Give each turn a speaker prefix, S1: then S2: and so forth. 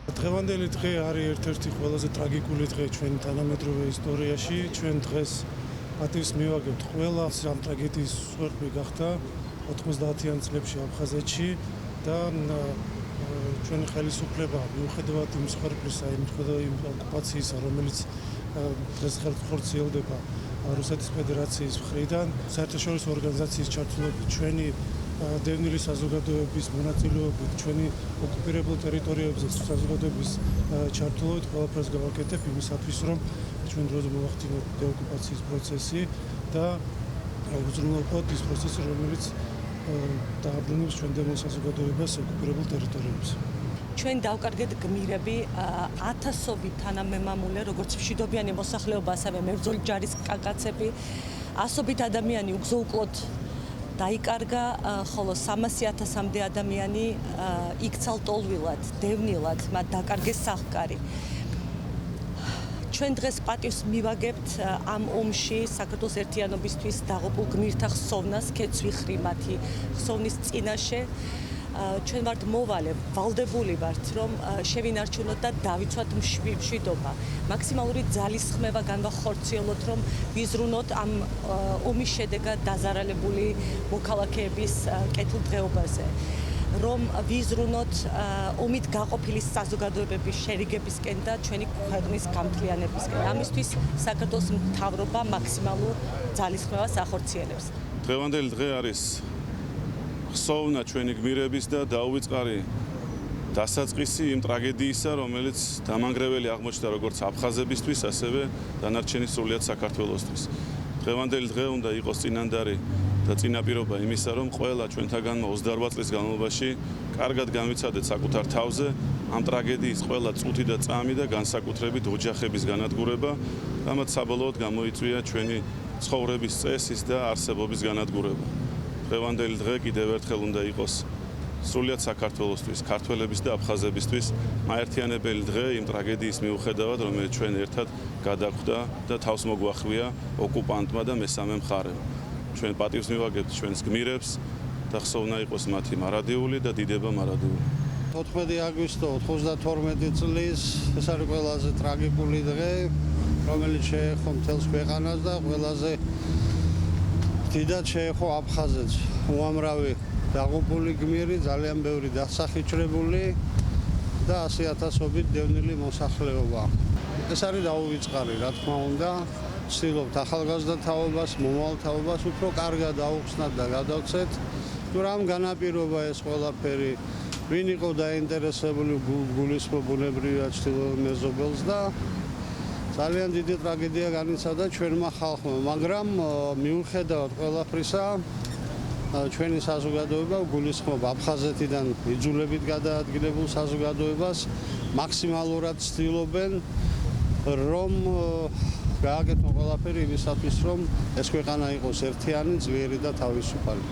S1: დღევანდელი დღე არის ერთ-ერთი ყველაზე ტრაგიკული დღე ჩვენი თანამედროვე ისტორიაში. ჩვენ დღეს პატივს მივაგებთ ყველა ამ ტრაგედიის მსხვერპლი გახდა 90-იან წლებში აფხაზეთში და ჩვენი ხელისუფლება მიუხედავად იმ მსხვერპლისა, მიუხედავად იმ ოკუპაციისა, რომელიც დღეს ხორციელდება რუსეთის ფედერაციის მხრიდან, საერთაშორისო ორგანიზაციის ჩართულობით, ჩვენი დევნილი საზოგადოების მონაწილეობით, ჩვენი ოკუპირებულ ტერიტორიებზე საზოგადოების ჩართულობით ყველაფერს გავაკეთებ იმისათვის, რომ ჩვენ დროზე მოვახდინოთ დეოკუპაციის პროცესი და უზრუნველყოთ ის პროცესი, რომელიც დააბრუნებს ჩვენ დევნილ საზოგადოებას ოკუპირებულ ტერიტორიებზე.
S2: ჩვენ დავკარგეთ გმირები, ათასობით თანამემამულე, როგორც მშვიდობიანი მოსახლეობა, ასევე მებრძოლი ჯარის კაცები, ასობით ადამიანი უგზო-უკლოდ დაიკარგა, ხოლო 300,000-მდე ადამიანი იქცა ლტოლვილად, დევნილად, მათ დაკარგეს სახლ-კარი. ჩვენ დღეს პატივს მივაგებთ ამ ომში საქართველოს ერთიანობისთვის დაღუპულ გმირთა ხსოვნას, ქეთს ვიხრი მათი ხსოვნის წინაშე. ჩვენ ვართ მოვალე, ვალდებული ვართ, რომ შევინარჩუნოთ და დავიცვათ მშვიდობა. მაქსიმალური ძალისხმევა განვახორციელოთ, რომ ვიზრუნოთ ამ ომის შედეგად დაზარალებული მოქალაქეების კეთილდღეობაზე. რომ ვიზრუნოთ ომით გაყოფილი საზოგადოებების შერიგებისკენ და ჩვენი ქვეყნის გამთლიანებისკენ. ამისთვის საქართველოს მთავრობა მაქსიმალურ ძალისხმევას ახორციელებს.
S3: დღევანდელი დღე არის ხსოვნა ჩვენი გმირების და დაუვიწყარი დასაწყისი იმ ტრაგედიისა, რომელიც დამანგრეველი აღმოჩნდა როგორც აფხაზებისთვის, ასევე დანარჩენი სრულიად საქართველოსთვის. დღევანდელი დღე უნდა იყოს წინანდარი და წინაპირობა იმისა, რომ ყველა ჩვენთაგანმა 28 წლის განმავლობაში კარგად განვიცადეთ საკუთარ თავზე ამ ტრაგედიის ყველა წუთი და წამი და განსაკუთრებით ოჯახების განადგურება, რამაც საბოლოოდ გამოიწვია ჩვენი ცხოვრების წესის და არსებობის განადგურება. დღევანდელი დღე კიდევ ერთხელ უნდა იყოს სრულიად საქართველოსთვის, ქართველების და აფხაზებისთვის მაერთიანებელი დღე იმ ტრაგედიის მიუხედავად, რომელიც ჩვენ ერთად გადაგვხდა და თავს მოგვახვია ოკუპანტმა და მესამე მხარემ. ჩვენ პატივს მივაგებთ ჩვენს გმირებს და ხსოვნა იყოს მათი მარადიული და დიდება მარადიული.
S4: 14 აგვისტო 92 წლის ეს არის ყველაზე ტრაგიკული დღე, რომელიც შეეხო მთელს ქვეყანას და ყველაზე დიდად შეეხო აფხაზეთს. უამრავი დაღუპული გმირი, ძალიან ბევრი დასახიჩრებული და 100,000-ობით დევნილი მოსახლეობა. ეს არის დაუვიწყარი, რა თქმა უნდა. ვცდილობთ ახალგაზრდა თაობას, მომავალ თაობას უფრო კარგად აუხსნათ და გადავცეთ. თუ რამ განაპირობა ეს ყველაფერი, ვინ იყო დაინტერესებული გულისხმობ ბუნებრივად ჩრდილოეთ მეზობელს და ძალიან დიდი ტრაგედია განიცადა ჩვენმა ხალხმა, მაგრამ მიუხედავად ყველაფრისა, ჩვენი საზოგადოება გულისხმობ აფხაზეთიდან იძულებით გადაადგილებულ საზოგადოებას მაქსიმალურად ცდილობენ, რომ გააკეთონ ყველაფერი იმისათვის, რომ ეს ქვეყანა იყოს ერთიანი, ძლიერი და თავისუფალი.